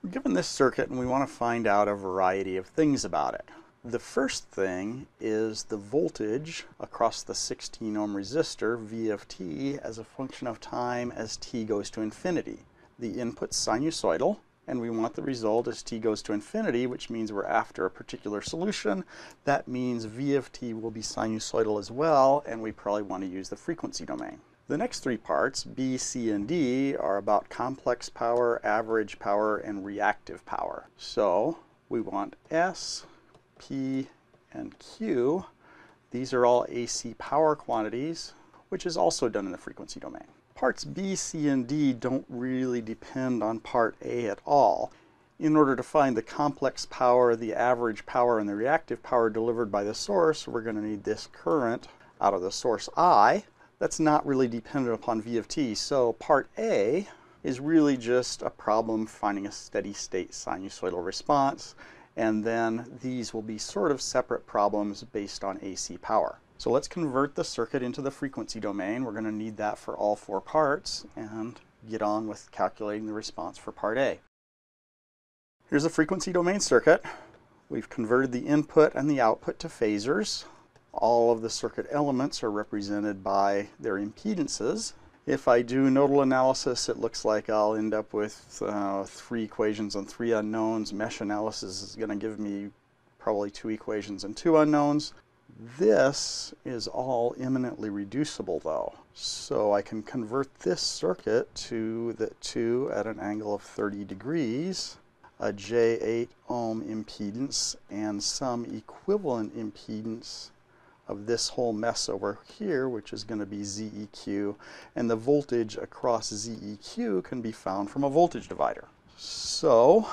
We're given this circuit and we want to find out a variety of things about it. The first thing is the voltage across the 16 ohm resistor, V of t, as a function of time as t goes to infinity. The input's sinusoidal, and we want the result as t goes to infinity, which means we're after a particular solution. That means V of t will be sinusoidal as well, and we probably want to use the frequency domain. The next three parts, B, C, and D, are about complex power, average power, and reactive power. So we want S, P, and Q. These are all AC power quantities, which is also done in the frequency domain. Parts B, C, and D don't really depend on part A at all. In order to find the complex power, the average power, and the reactive power delivered by the source, we're going to need this current out of the source I. That's not really dependent upon V of t, so part A is really just a problem finding a steady state sinusoidal response, and then these will be sort of separate problems based on AC power. So let's convert the circuit into the frequency domain. We're going to need that for all four parts, and get on with calculating the response for part A. Here's the frequency domain circuit. We've converted the input and the output to phasors. All of the circuit elements are represented by their impedances. If I do nodal analysis, it looks like I'll end up with three equations and three unknowns. Mesh analysis is going to give me probably two equations and two unknowns. This is all eminently reducible though. So I can convert this circuit to the 2 at an angle of 30 degrees, a J8 ohm impedance, and some equivalent impedance of this whole mess over here, which is going to be ZEQ, and the voltage across ZEQ can be found from a voltage divider. So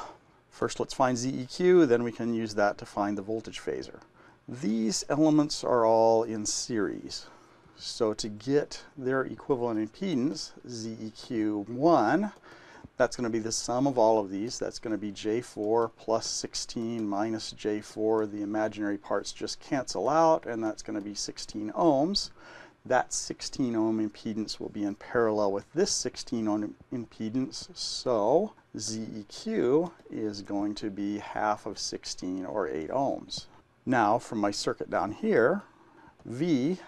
first let's find ZEQ, then we can use that to find the voltage phasor. These elements are all in series. So to get their equivalent impedance, ZEQ1, that's going to be the sum of all of these. That's going to be J4 plus 16 minus J4. The imaginary parts just cancel out, and that's going to be 16 ohms. That 16 ohm impedance will be in parallel with this 16 ohm impedance, so ZEQ is going to be half of 16, or 8 ohms. Now, from my circuit down here, V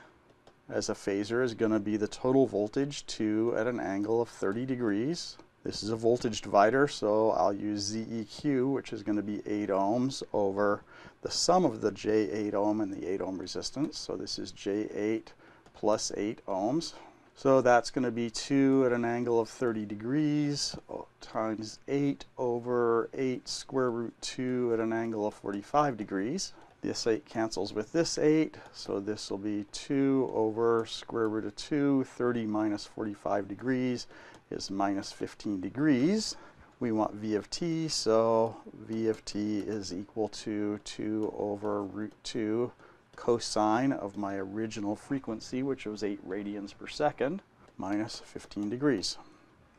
as a phasor is going to be the total voltage 2 at an angle of 30 degrees. This is a voltage divider, so I'll use ZEQ, which is going to be 8 ohms over the sum of the J8 ohm and the 8 ohm resistance. So this is J8 plus 8 ohms. So that's going to be 2 at an angle of 30 degrees times 8 over 8 square root 2 at an angle of 45 degrees. This 8 cancels with this 8, so this will be 2 over square root of 2. 30 minus 45 degrees is minus 15 degrees. We want V of t, so V of t is equal to 2 over root 2 cosine of my original frequency, which was 8 radians per second, minus 15 degrees.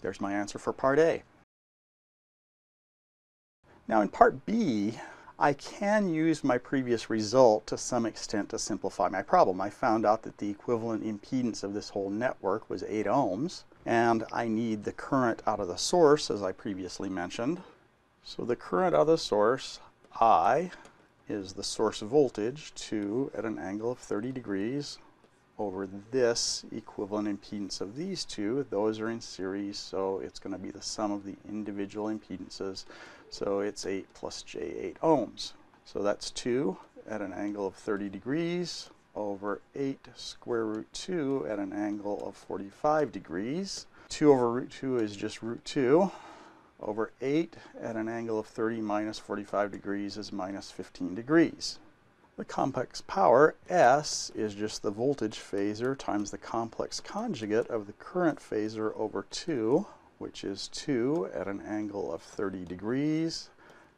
There's my answer for part A. Now in part B, I can use my previous result to some extent to simplify my problem. I found out that the equivalent impedance of this whole network was 8 ohms, and I need the current out of the source, as I previously mentioned. So the current out of the source, I, is the source voltage, 2 at an angle of 30 degrees, over this equivalent impedance of these two. Those are in series, so it's going to be the sum of the individual impedances. So it's 8 plus J8 ohms. So that's 2 at an angle of 30 degrees over 8 square root 2 at an angle of 45 degrees. 2 over root 2 is just root 2 over 8 at an angle of 30 minus 45 degrees is minus 15 degrees. The complex power, S, is just the voltage phasor times the complex conjugate of the current phasor over 2, which is 2 at an angle of 30 degrees,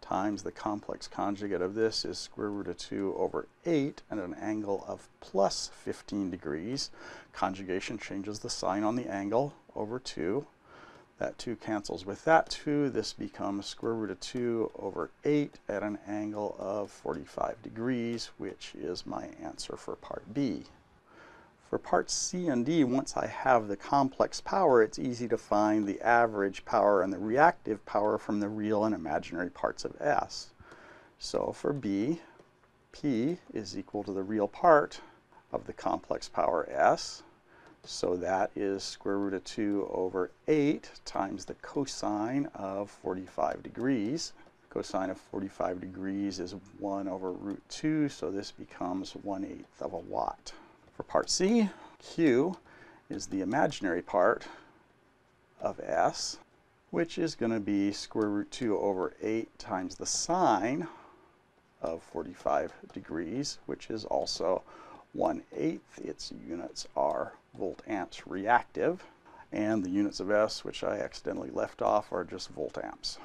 times the complex conjugate of this is square root of 2 over 8 at an angle of plus 15 degrees. Conjugation changes the sign on the angle over 2. That 2 cancels with that 2. This becomes square root of 2 over 8 at an angle of 45 degrees, which is my answer for part B. For parts C and D, once I have the complex power, it's easy to find the average power and the reactive power from the real and imaginary parts of S. So for B, P is equal to the real part of the complex power S. So that is square root of 2 over 8 times the cosine of 45 degrees. Cosine of 45 degrees is 1 over root 2, so this becomes 1/8 of a watt. For part C, Q is the imaginary part of S, which is going to be square root 2 over 8 times the sine of 45 degrees, which is also 1/8. Its units are volt amps reactive, and the units of S, which I accidentally left off, are just volt amps.